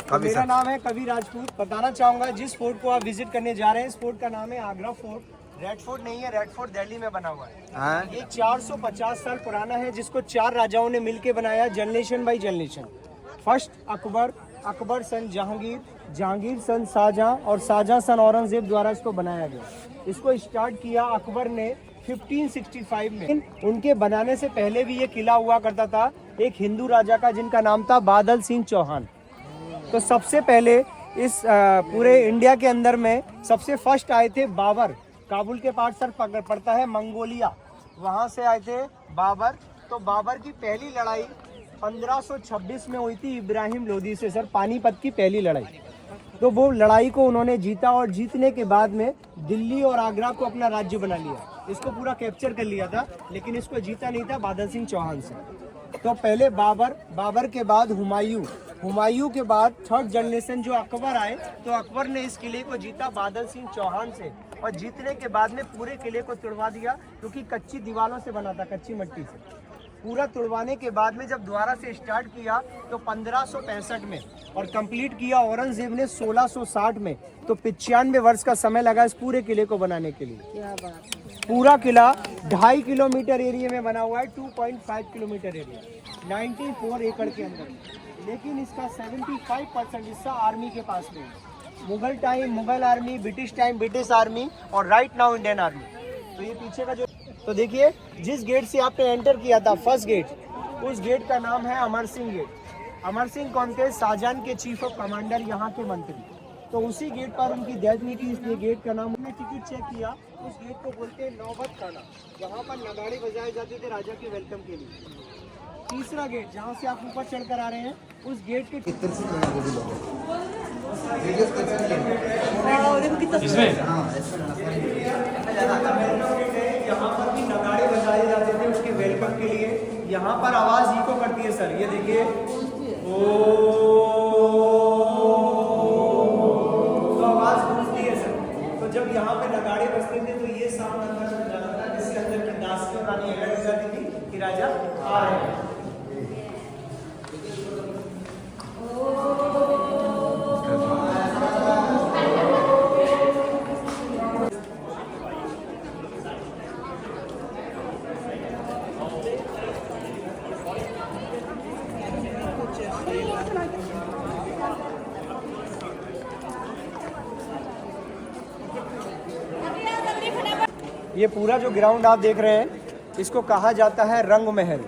तो मेरा सर। नाम है कवि राजपूत। बताना चाहूँगा जिस फोर्ट को आप विजिट करने जा रहे हैं, इस फोर्ट का नाम है आगरा फोर्ट। रेड फोर्ट नहीं है, रेड फोर्ट दिल्ली में बना हुआ है। हाँ। ये 450 साल पुराना है, जिसको 4 राजाओं ने मिलकर बनाया, generation by generation. First Akbar, Akbar son Jahangir, Jahangir son Shahjahan और शाहजहां सन औरंगजेब द्वारा इसको बनाया गया। इसको स्टार्ट किया अकबर ने 1565 में। उनके बनाने से पहले भी ये किला हुआ करता था एक हिंदू राजा का, जिनका नाम था बादल सिंह चौहान। तो सबसे पहले इस पूरे इंडिया के अंदर में सबसे फर्स्ट आए थे बाबर। काबुल के पास सर पड़ता है मंगोलिया, वहाँ से आए थे बाबर। तो बाबर की पहली लड़ाई 1526 में हुई थी इब्राहिम लोदी से सर, पानीपत की पहली लड़ाई। तो वो लड़ाई को उन्होंने जीता और जीतने के बाद में दिल्ली और आगरा को अपना राज्य बना लिया। इसको पूरा कैप्चर कर लिया था, लेकिन इसको जीता नहीं था बादल सिंह चौहान से। तो पहले बाबर, बाबर के बाद हुमायूं, हुमायूं के बाद थर्ड जनरेशन जो अकबर आए, तो अकबर ने इस किले को जीता बादल सिंह चौहान से। और जीतने के बाद में पूरे किले को तुड़वा दिया, क्योंकि कच्ची दीवारों से बना था, कच्ची मिट्टी से। पूरा तुड़वाने के बाद में जब दोबारा से स्टार्ट किया तो 1565 में, और कंप्लीट किया औरंगजेब ने 1660 में। तो 95 वर्ष का समय लगा इस पूरे किले को बनाने के लिए। क्या बात है। पूरा किला 2.5 किलोमीटर एरिया में बना हुआ है, 2.5 किलोमीटर एरिया, 94 एकड़ के अंदर। लेकिन इसका 75% हिस्सा आर्मी के पास में है। Mughal time Mughal army, British time British army, और राइट नाउ इंडियन आर्मी। तो ये पीछे का जो, तो देखिए जिस गेट से आपने एंटर किया था फर्स्ट गेट, उस गेट का नाम है अमर सिंह गेट। अमर सिंह कौन थे? शाहजहां के चीफ ऑफ कमांडर, यहाँ के मंत्री। तो उसी गेट पर उनकी डेथ हुई थी, इसलिए गेट का नाम। हमने टिकट चेक किया, उस गेट को बोलते हैं नौबत खाना, जहाँ पर नगाड़े बजाए जाते थे राजा के वेलकम के लिए। तीसरा गेट जहाँ से आप ऊपर चढ़कर आ रहे हैं, उस गेट के देखो कितना यहाँ पर भी नगाड़े बजाए जाते थे उसके वेलकम के लिए। यहाँ पर आवाज इको करती है सर, ये देखिए, ओ, तो आवाज गूंजती है सर। तो जब यहाँ पे नगाड़े बजते थे तो ये साउंड अंदर से जाता था, जिससे अंदर की दास की रानी अलर्ट हो जाती थी कि राजा आ रहे हैं। ये पूरा जो ग्राउंड आप देख रहे हैं, इसको कहा जाता है रंग महल।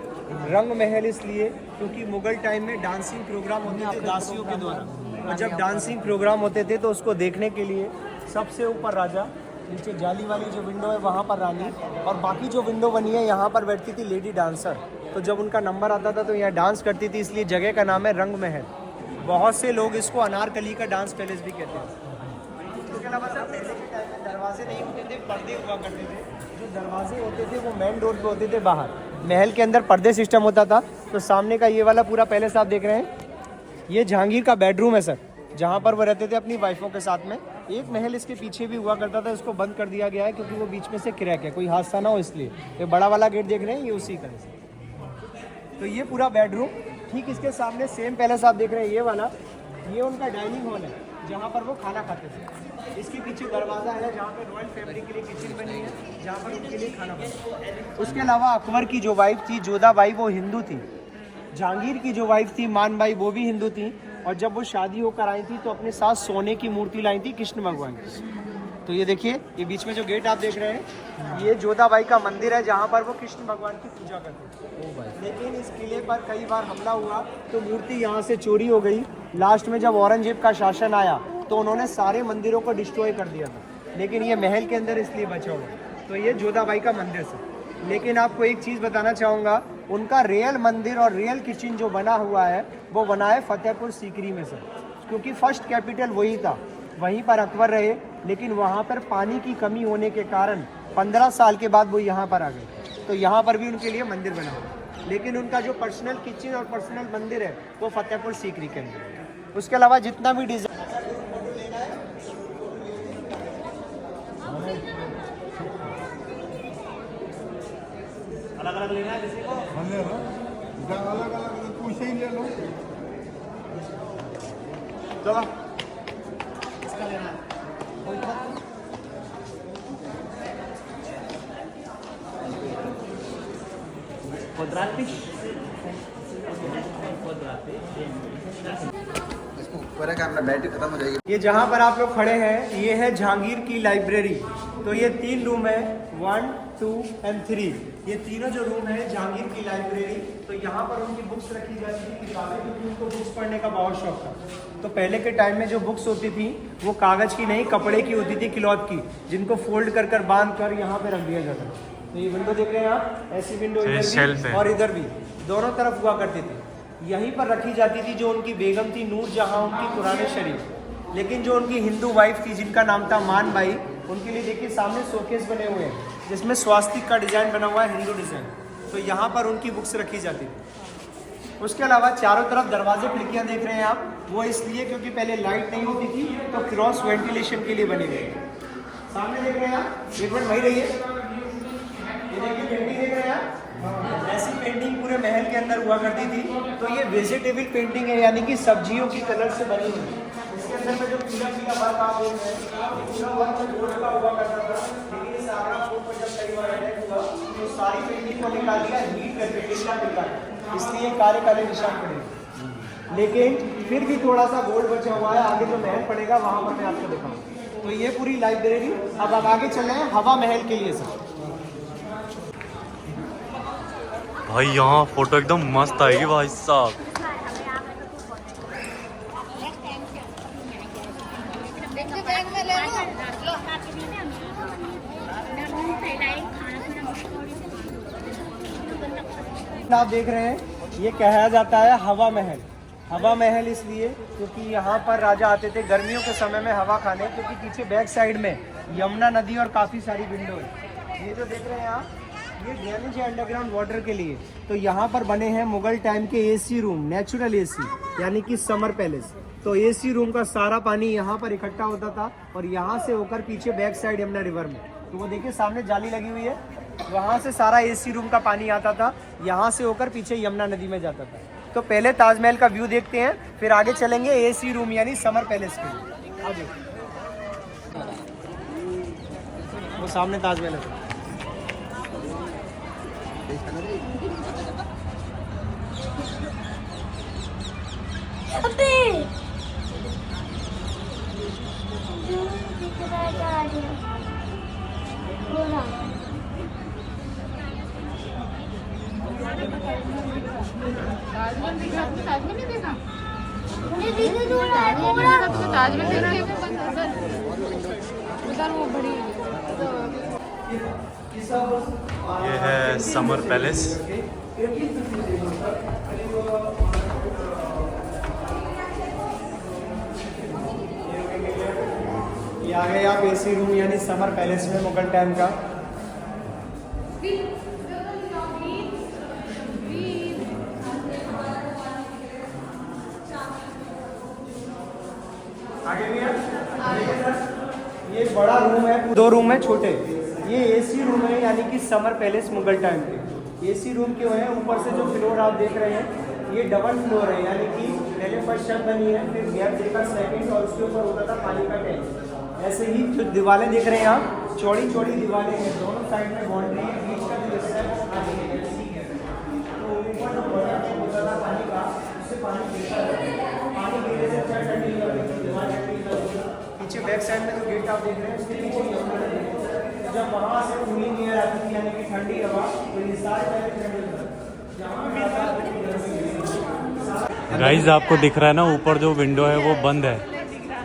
रंग महल इसलिए क्योंकि मुगल टाइम में डांसिंग प्रोग्राम होते थे दासियों के द्वारा, और जब डांसिंग प्रोग्राम होते थे तो उसको देखने के लिए सबसे ऊपर राजा, नीचे जाली वाली जो विंडो है वहाँ पर रानी, और बाकी जो विंडो बनी है यहाँ पर बैठती थी लेडी डांसर। तो जब उनका नंबर आता था तो यहाँ डांस करती थी, इसलिए जगह का नाम है रंग महल। बहुत से लोग इसको अनारकली का डांस पैलेस भी कहते हैं। इसके अलावा सर पहले के टाइम में दरवाजे नहीं होते थे, पर्दे हुआ करते थे। जो दरवाजे होते थे वो मेन डोर पे होते थे बाहर, महल के अंदर पर्दे सिस्टम होता था। तो सामने का ये वाला पूरा पैलेस आप देख रहे हैं, ये जहांगीर का बेडरूम है सर, जहाँ पर वो रहते थे अपनी वाइफों के साथ में। एक महल इसके पीछे भी हुआ करता था, इसको बंद कर दिया गया है क्योंकि वो बीच में से क्रैक है, कोई हादसा ना हो इसलिए। ये बड़ा वाला गेट देख रहे हैं, ये उसी का है। तो ये पूरा बेडरूम, ठीक इसके सामने सेम पैलेस आप देख रहे हैं, ये वाला, ये उनका डाइनिंग हॉल है जहाँ पर वो खाना खाते थे। इसके पीछे दरवाज़ा है जहाँ पे रॉयल फैमिली के लिए किचन बनी है, जहाँ पर उनके लिए खाना बना। उसके अलावा अकबर की जो वाइफ थी जोधाबाई, वो हिंदू थी। जहांगीर की जो वाइफ थी मानबाई, वो भी हिंदू थी। और जब वो शादी होकर आई थी तो अपने साथ सोने की मूर्ति लाई थी कृष्ण भगवान की। तो ये देखिए, ये बीच में जो गेट आप देख रहे हैं, ये जोधाबाई का मंदिर है जहाँ पर वो कृष्ण भगवान की पूजा करते थे। लेकिन इस किले पर कई बार हमला हुआ तो मूर्ति यहाँ से चोरी हो गई। लास्ट में जब औरंगजेब का शासन आया तो उन्होंने सारे मंदिरों को डिस्ट्रॉय कर दिया था, लेकिन ये महल के अंदर इसलिए बचा हुआ। तो ये जोधाबाई का मंदिर है। लेकिन आपको एक चीज़ बताना चाहूँगा, उनका रियल मंदिर और रियल किचन जो बना हुआ है वो बना है फतेहपुर सीकरी में सर, क्योंकि फर्स्ट कैपिटल वही था, वहीं पर अकबर रहे। लेकिन वहाँ पर पानी की कमी होने के कारण 15 साल के बाद वो यहाँ पर आ गए। तो यहाँ पर भी उनके लिए मंदिर बना हुआ, लेकिन उनका जो पर्सनल किचन और पर्सनल मंदिर है वो फतेहपुर सीकरी के अंदर है। उसके अलावा जितना भी डिज़ाइन अलग अलग लेना है किसी को, अलग अलग कोई से ही ले लो। चलो बैटरी खत्म हो जाएगी। ये जहाँ पर आप लोग खड़े हैं ये है जहांगीर की लाइब्रेरी। तो ये 3 रूम है, 1, 2 एंड 3। ये तीनों जो रूम है जहांगीर की लाइब्रेरी। तो यहाँ पर उनकी बुक्स रखी जाती थी, किताबें, क्योंकि उनको बुक्स पढ़ने का बहुत शौक था। तो पहले के टाइम में जो बुक्स होती थी वो कागज़ की नहीं, कपड़े की होती थी, क्लॉथ की, जिनको फोल्ड कर कर बांध कर यहाँ पे रख दिया जाता था। तो ये विंडो देख रहे हैं आप, ऐसी विंडो इधर भी और इधर भी, दोनों तरफ हुआ करती थी। यहीं पर रखी जाती थी जो उनकी बेगम थी नूर जहाँ, उनकी कुरान शरीफ। लेकिन जो उनकी हिंदू वाइफ थी जिनका नाम था मान बाई, उनके लिए देखिए सामने शोकेस बने हुए हैं जिसमें स्वास्तिक का डिज़ाइन बना हुआ है, हिंदू डिज़ाइन। तो यहाँ पर उनकी बुक्स रखी जाती थी। उसके अलावा चारों तरफ दरवाजे खिड़कियाँ देख रहे हैं आप, वो इसलिए क्योंकि पहले लाइट नहीं होती थी, तो क्रॉस वेंटिलेशन के लिए बनी हुई है। सामने देख रहे हैं आप, एक मिनट वही रहिए, ये देखिए पेंटिंग देख रहे हैं आप, ऐसी पेंटिंग पूरे महल के अंदर हुआ करती थी। तो ये वेजिटेबल पेंटिंग है, यानी कि सब्जियों की कलर से बनी हुई है। इसके अंदर में जो पीला पीला वर्क आप देख रहे हैं, पूरा वर्क में गोल्ड का हुआ करता था। लेकिन इस आगरा फोर्ट पर जब कई बार अटैक हुआ तो सारी पेंटिंग को निकाल दिया, हीट करके टिल्ला टिल्ला, इसलिए काले काले निशान पड़े। लेकिन फिर भी थोड़ा सा गोल्ड बचा हुआ है, आगे जो महल पड़ेगा वहाँ पर मैं आपको दिखाऊँ। तो ये पूरी लाइब्रेरी। अब आगे चल रहे हैं हवा महल के लिए सर। भाई यहाँ फोटो एकदम मस्त आएगी भाई साहब। आप देख रहे हैं ये कहा जाता है हवा महल। हवा महल इसलिए क्योंकि यहाँ पर राजा आते थे गर्मियों के समय में हवा खाने, क्योंकि पीछे बैक साइड में यमुना नदी और काफ़ी सारी विंडो है। ये जो देख रहे हैं आप, ये ड्रेनेज है अंडरग्राउंड वाटर के लिए। तो यहाँ पर बने हैं मुगल टाइम के एसी रूम, नेचुरल एसी, यानी कि समर पैलेस। तो एसी रूम का सारा पानी यहाँ पर इकट्ठा होता था और यहाँ से होकर पीछे बैक साइड यमुना रिवर में, तो वो देखिए सामने जाली लगी हुई है, वहाँ से सारा एसी रूम का पानी आता था, यहाँ से होकर पीछे यमुना नदी में जाता था। तो पहले ताजमहल का व्यू देखते हैं, फिर आगे चलेंगे एसी रूम यानी समर पैलेस के लिए। आगे वो सामने ताजमहल है। ताजमहल देखा? ताजमहल नहीं देखा? ताजमहल देखा? उधर वो बड़ी ये है समर पैलेस। ये आ गए आप एसी रूम यानी समर पैलेस में मुगल टाइम का। आगे भी है, ये बड़ा रूम है, 2 रूम है छोटे। ये एसी रूम है यानी कि समर पैलेस मुगल टाइम के। एसी रूम क्यों है? ऊपर से जो फ्लोर आप देख रहे हैं ये डबल फ्लोर है, यानी कि पहले फर्स्ट छत बनी है, फिर गैप देकर सेकंड, और उसके ऊपर होता था पानी का टैंक। ऐसे ही जो दीवारें देख रहे हैं आप, चौड़ी चौड़ी दीवारें हैं, दोनों साइड में बाउंड्री है, बीच का जो हिस्सा है वो खाली है। तो ऊपर जो बड़ा टैंक होता था पानी का, उससे पानी गिरता है, पानी गिरने से छत ठंडी हो रही थी, दीवार ठंडी हो रही थी। पीछे बैक साइड में जो गेट आप देख रहे हैं उसके पीछे यमुना नदी है। जब वहाँ से कूलिंग एयर आती थी यानी कि ठंडी हवा, तो ये सारे पहले ठंडे गाइस आपको दिख रहा है ना ऊपर जो विंडो है वो बंद है,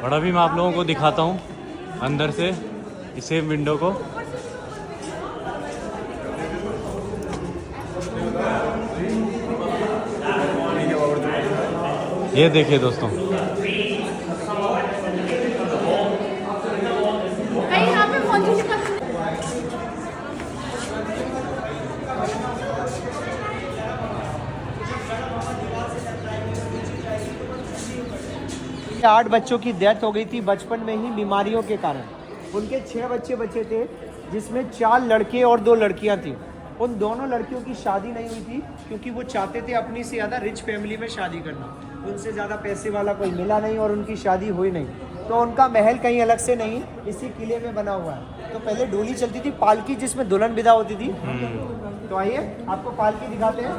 और अभी मैं आप लोगों को दिखाता हूँ अंदर से इसे विंडो को। ये देखिए दोस्तों, आठ बच्चों की डेथ हो गई थी बचपन में ही बीमारियों के कारण। उनके 6 बच्चे बचे थे, जिसमें 4 लड़के और 2 लड़कियां थी। उन दोनों लड़कियों की शादी नहीं हुई थी क्योंकि वो चाहते थे अपनी से ज़्यादा रिच फैमिली में शादी करना। उनसे ज़्यादा पैसे वाला कोई मिला नहीं और उनकी शादी हुई नहीं, तो उनका महल कहीं अलग से नहीं, इसी किले में बना हुआ है। तो पहले डोली चलती थी, पालकी, जिसमें दुल्हन विदा होती थी। तो आइए आपको पालकी दिखाते हैं।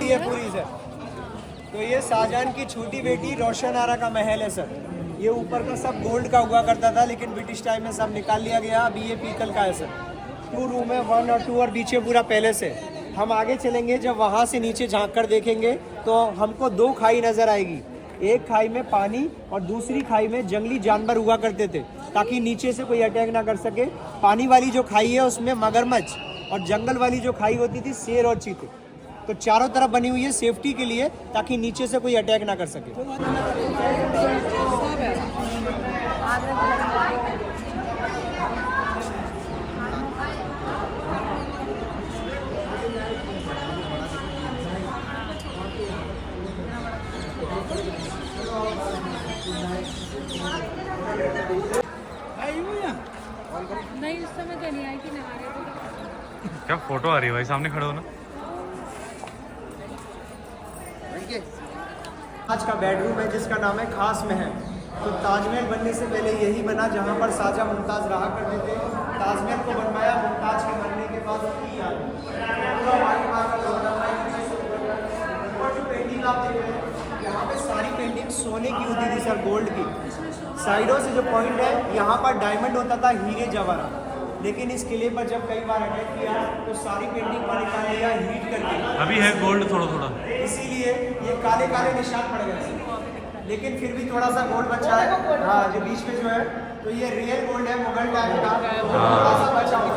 ये पूरी सर, तो ये शाहजहां की छोटी बेटी रोशन आरा का महल है सर। ये ऊपर का सब गोल्ड का हुआ करता था, लेकिन ब्रिटिश टाइम में सब निकाल लिया गया। अभी ये पीतल का है सर। 2 रूम है, 1 और 2, और पीछे पूरा पैलेस है। हम आगे चलेंगे, जब वहाँ से नीचे झांक कर देखेंगे तो हमको 2 खाई नजर आएगी। एक खाई में पानी और दूसरी खाई में जंगली जानवर हुआ करते थे, ताकि नीचे से कोई अटैक ना कर सके। पानी वाली जो खाई है उसमें मगरमच्छ, और जंगल वाली जो खाई होती थी शेर और चीते। तो चारों तरफ बनी हुई है सेफ्टी के लिए, ताकि नीचे से कोई अटैक ना कर सके। नहीं, उस समय तो नहीं आई कि नहा रहे थे। क्या फोटो आ रही है भाई, सामने खड़े हो ना। आज का बेडरूम है जिसका नाम है खास महल। तो ताजमहल बनने से पहले यही बना जहाँ पर शाहजहां मुमताज़ रहा करते थे। ताजमहल को बनवाया मुमताज़ के मरने के बाद उनकी याद में। पूरा व्हाइट मार्बल होता था। ऊपर जो पेंटिंग आप देख रहे हैं, यहाँ पे सारी पेंटिंग सोने की होती थी सर, गोल्ड की। साइडों से जो पॉइंट है, यहाँ पर डायमंड होता था, हीरे जवाहरात। लेकिन इस किले पर जब कई बार अटैक किया तो सारी पेंटिंग को निकाल लिया हीट करके। अभी है गोल्ड थोड़ा थोड़ा, इसीलिए ये काले काले निशान पड़ गए, लेकिन फिर भी थोड़ा सा गोल्ड बचा है। हाँ, जो बीच में जो है, तो ये रियल गोल्ड है मुगल टाइम का, थोड़ा सा बचा हुआ।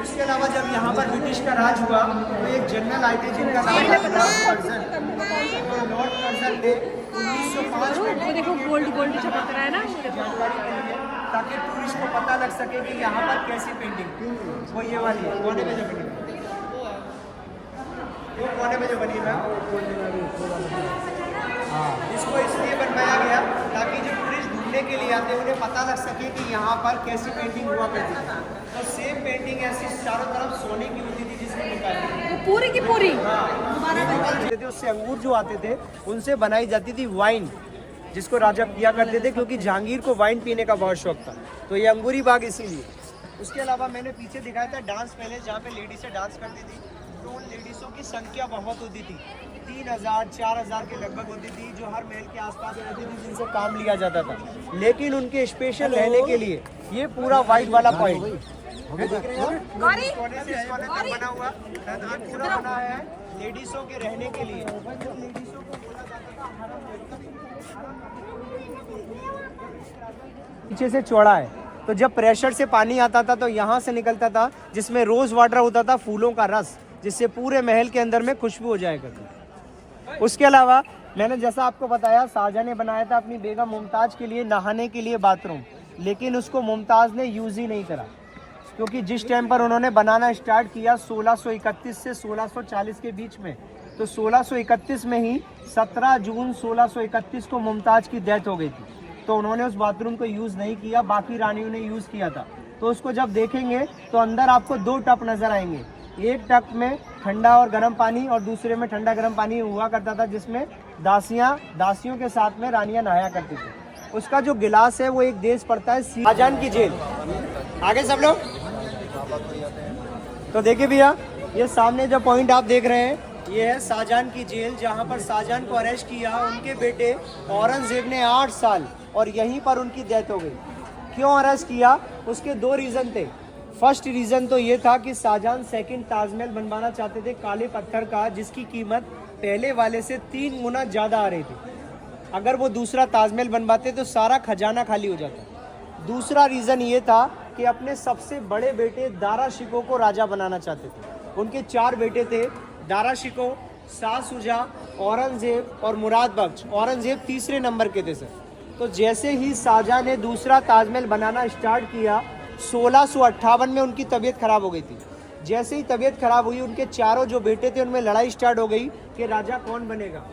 उसके अलावा जब यहाँ पर ब्रिटिश का राज हुआ तो एक जनरल आए थे जिनका नाम था लॉर्ड कर्जन ने 1905 में देखो गोल्ड चमक रहा है ना, जानकारी के लिए, ताकि टूरिस्ट को पता लग सके कि यहाँ पर कैसी पेंटिंग। वो ये वाली है, कोने में जो बनी है, वो कोने में जो बनी है, हाँ, इसको इसलिए बनवाया गया ताकि जो टूरिस्ट घूमने के लिए आते हैं उन्हें पता लग सके कि यहाँ पर कैसी पेंटिंग हुआ करती थी। तो सेम पेंटिंग ऐसी चारों तरफ सोने की होती थी, जिसमें निकाली पूरी की पूरी थे। उससे अंगूर जो आते थे उनसे बनाई जाती थी वाइन, जिसको राजा पिया करते थे, क्योंकि जहांगीर को वाइन पीने का बहुत शौक था। तो ये अंगूरी बाग इसीलिए। उसके अलावा मैंने पीछे दिखाया था डांस पैलेस, जहाँ पे लेडीज़ें डांस करती थी। तो उन लेडीज़ों की संख्या बहुत होती थी, 3000 4000 के लगभग होती थी, जो हर महल के आसपास रहती थी, जिनसे काम लिया जाता था। लेकिन उनके स्पेशल रहने के लिए ये पूरा वाइट वाला पॉइंट देख रहे हैं, कोने से इस कोने तक बना हुआ, ये पूरा बना है लेडीज़ों के रहने के लिए। लेडीज़ों को बोला जाता था हरम। पीछे से चौड़ा है, तो जब प्रेशर से पानी आता था तो यहाँ से निकलता था, जिसमें रोज वाटर होता था, फूलों का रस, जिससे पूरे महल के अंदर में खुशबू हो जाया करती। उसके अलावा मैंने जैसा आपको बताया, शाहजहां ने बनाया था अपनी बेगम मुमताज़ के लिए नहाने के लिए बाथरूम, लेकिन उसको मुमताज़ ने यूज़ ही नहीं करा, क्योंकि जिस टाइम पर उन्होंने बनाना स्टार्ट किया 1631 से 1640 के बीच में, तो 1631 में ही 17 जून 1631 को मुमताज़ की डेथ हो गई थी। तो उन्होंने उस बाथरूम को यूज़ नहीं किया, बाकी रानियों ने यूज़ किया था। तो उसको जब देखेंगे तो अंदर आपको 2 टप नज़र आएंगे। एक टप में ठंडा और गर्म पानी और दूसरे में ठंडा गर्म पानी हुआ करता था, जिसमें दासियों के साथ में रानियाँ नहाया करती थी। उसका जो गिलास है वो एक देश पड़ता है शाहजहां की जेल। आगे सब लोग तो देखिए भैया, ये सामने जो पॉइंट आप देख रहे हैं, ये है शाहजहां की जेल, जहाँ पर शाहजहां को अरेस्ट किया उनके बेटे औरंगजेब ने 8 साल, और यहीं पर उनकी डेथ हो गई। क्यों अरेस्ट किया? उसके 2 रीज़न थे। फर्स्ट रीज़न तो ये था कि शाहजहां सेकंड ताजमहल बनवाना चाहते थे काले पत्थर का, जिसकी कीमत पहले वाले से 3 गुना ज़्यादा आ रही थी। अगर वो दूसरा ताजमहल बनवाते तो सारा खजाना खाली हो जाता। दूसरा रीज़न ये था कि अपने सबसे बड़े बेटे दारा शिकोह को राजा बनाना चाहते थे। उनके 4 बेटे थे, दारा शिकोह, शाह शुजा, औरंगजेब और मुराद बख्श। औरंगजेब तीसरे नंबर के थे सर। तो जैसे ही शाहजहां ने दूसरा ताजमहल बनाना स्टार्ट किया, 1658 में उनकी तबीयत खराब हो गई थी। जैसे ही तबीयत खराब हुई, उनके चारों जो बेटे थे उनमें लड़ाई स्टार्ट हो गई कि राजा कौन बनेगा।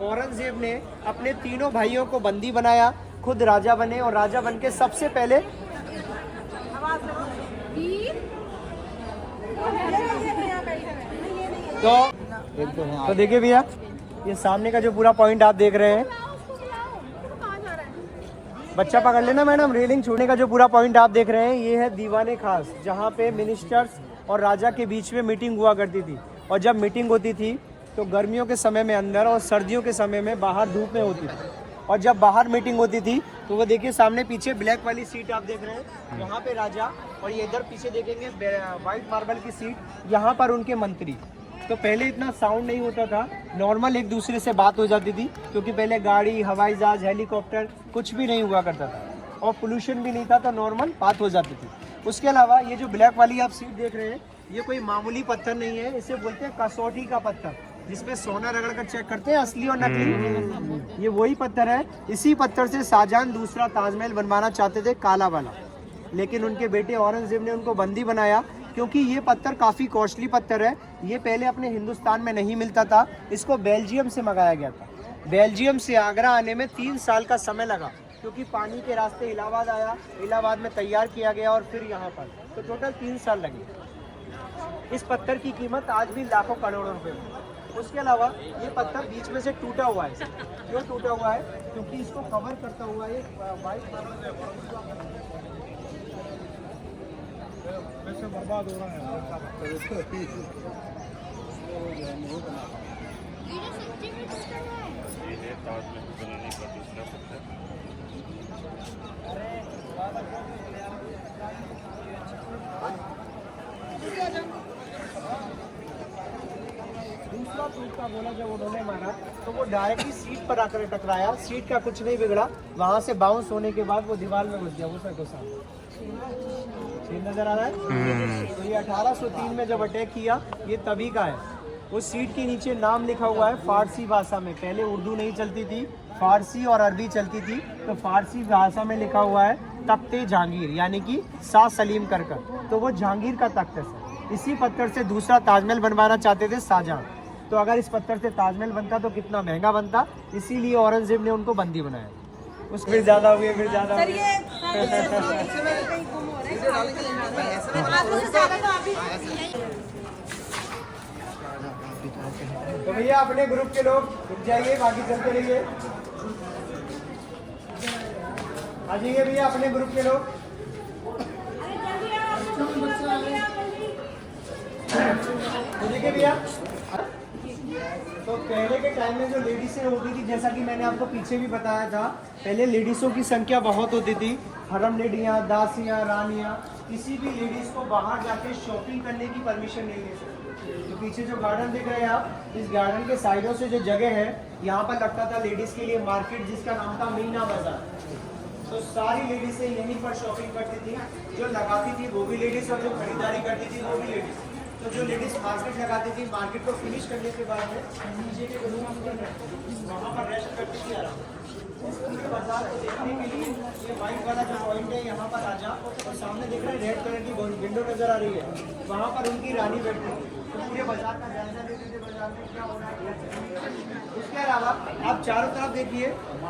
औरंगजेब ने अपने तीनों भाइयों को बंदी बनाया, खुद राजा बने, और राजा बन के सबसे पहले तो देखिए भैया, ये सामने का जो पूरा पॉइंट आप देख रहे हैं, बच्चा पकड़ लेना मैडम, रेलिंग छूने का जो पूरा पॉइंट आप देख रहे हैं, ये है दीवाने खास, जहाँ पे मिनिस्टर्स और राजा के बीच में मीटिंग हुआ करती थी। और जब मीटिंग होती थी तो गर्मियों के समय में अंदर और सर्दियों के समय में बाहर धूप में होती थी। और जब बाहर मीटिंग होती थी तो वो देखिए सामने पीछे ब्लैक वाली सीट आप देख रहे हैं, यहाँ पे राजा, और ये इधर पीछे देखेंगे वाइट मार्बल की सीट, यहाँ पर उनके मंत्री। तो पहले इतना साउंड नहीं होता था, नॉर्मल एक दूसरे से बात हो जाती थी, क्योंकि पहले गाड़ी, हवाई जहाज, हेलीकॉप्टर कुछ भी नहीं हुआ करता था और पोल्यूशन भी नहीं था, तो नॉर्मल बात हो जाती थी। उसके अलावा ये जो ब्लैक वाली आप सीट देख रहे हैं, ये कोई मामूली पत्थर नहीं है, इसे बोलते हैं कसौटी का पत्थर, जिसमें सोना रगड़ कर चेक करते हैं असली और नकली। ये वही पत्थर है। इसी पत्थर से शाहजहां दूसरा ताजमहल बनवाना चाहते थे, काला वाला, लेकिन उनके बेटे औरंगजेब ने उनको बंदी बनाया, क्योंकि ये पत्थर काफ़ी कॉस्टली पत्थर है। ये पहले अपने हिंदुस्तान में नहीं मिलता था, इसको बेल्जियम से मंगाया गया था। बेल्जियम से आगरा आने में 3 साल का समय लगा, क्योंकि पानी के रास्ते इलाहाबाद आया, इलाहाबाद में तैयार किया गया और फिर यहाँ पर, तो टोटल 3 साल लगे। इस पत्थर की कीमत आज भी लाखों करोड़ों रुपए में। उसके अलावा ये पत्थर बीच में से टूटा हुआ है। क्यों टूटा हुआ है? क्योंकि इसको कवर करता हुआ एक वाइट बर्बाद हो रहा है। दूसरा टूट का बोला जब उन्होंने मारा तो वो डायरेक्टली सीट पर आकर टकराया, सीट का कुछ नहीं बिगड़ा, वहां से बाउंस होने के बाद वो दीवार में घुस गया। वो सर घुसा नजर आ रहा है। तो ये 1803 में जब अटैक किया, ये तभी का है। उस सीट के नीचे नाम लिखा हुआ है फारसी भाषा में, पहले उर्दू नहीं चलती थी, फारसी और अरबी चलती थी, तो फारसी भाषा में लिखा हुआ है तख्ते जहांगीर, यानी कि शाह सलीम कर, तो वो जहांगीर का तख्त है। इसी पत्थर से दूसरा ताजमहल बनवाना चाहते थे शाहजहां, तो अगर इस पत्थर से ताजमहल बनता तो कितना महंगा बनता, इसीलिए औरंगजेब ने उनको बंदी बनाया। उसमें फिर ज्यादा हुए, फिर ज्यादा तो भैया अपने ग्रुप के लोग रुक जाइए, बाकी चलते रहिए। आ जाइए भैया अपने ग्रुप के लोग। देखिए भैया, तो पहले के टाइम में जो लेडीसें होती थी, जैसा कि मैंने आपको पीछे भी बताया था, पहले लेडीज़ों की संख्या बहुत होती थी। हरम लेडियाँ, दासियाँ, रानियाँ, किसी भी लेडीज़ को बाहर जाके शॉपिंग करने की परमिशन नहीं ले सकती। तो पीछे जो गार्डन दिख रहे हैं आप, इस गार्डन के साइडों से जो जगह है, यहाँ पर लगता था लेडीज़ के लिए मार्केट, जिसका नाम था मीना बाजार। तो सारी लेडीज़ें यहीं पर शॉपिंग करती थी, जो लगाती थी वो भी लेडीज़ और जो खरीदारी करती थी वो भी लेडीज़। तो जो लेडीज़ मार्केट लगाती थी, मार्केट को फिनिश करने के बाद में नीचे के रूम वहाँ पर रेस्ट करती थी आराम। पूरे बाजार को देखने के लिए ये वाइट वाला जो पॉइंट है, यहाँ पर आजा, और सामने देख रहे हैं रेड कलर की विंडो नजर आ रही है, वहाँ पर उनकी रानी बैठी है। तो पूरे बाजार का जायजा लेते थे, बाजार में क्या हो रहा है। उसके अलावा आप चारों तरफ देखिए,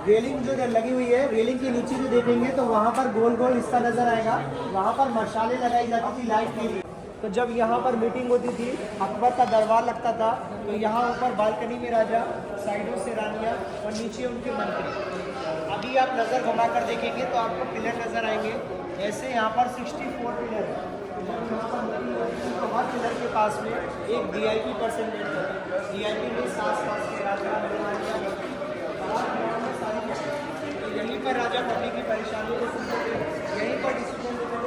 रेलिंग जो लगी हुई है, रेलिंग के नीचे जो देखेंगे तो वहाँ पर गोल गोल हिस्सा नजर आएगा, वहाँ पर मशाले लगाई जाती थी लाइट के लिए। तो जब यहाँ पर मीटिंग होती थी, अकबर का दरबार लगता था, तो यहाँ ऊपर बालकनी में राजा, साइडों से रानियाँ और नीचे उनके मंत्री। अभी आप नज़र घुमा कर देखेंगे तो आपको पिलर नज़र आएंगे, ऐसे यहाँ पर 64 पिलर है। जब यहाँ पर मीटिंग होती थी तो हर पिलर के पास में एक VIP पर्सन बैठता था। VIP में सास के राजा तो यहीं पर राजा पब्लिक की परेशानियों को सुनते थे, यहीं पर डिसीजन लेते थे।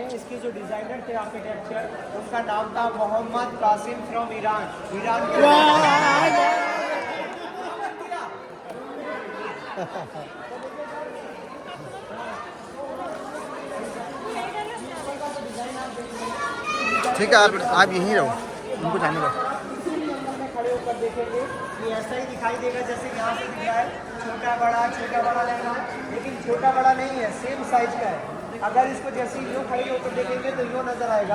इसके जो डिजाइनर थे आर्किटेक्चर, उनका नाम था मोहम्मद कासिम फ्रॉम ईरान। ठीक है आप यहीं रहो, उनको जाने दो। खड़े होकर देखेंगे कि ऐसा ही दिखाई देगा जैसे यहाँ से दिख रहा है, छोटा बड़ा लहंगा, लेकिन छोटा बड़ा नहीं है, सेम साइज का है। अगर इसको जैसे यूँ खड़े होकर देखेंगे तो यूँ नजर आएगा।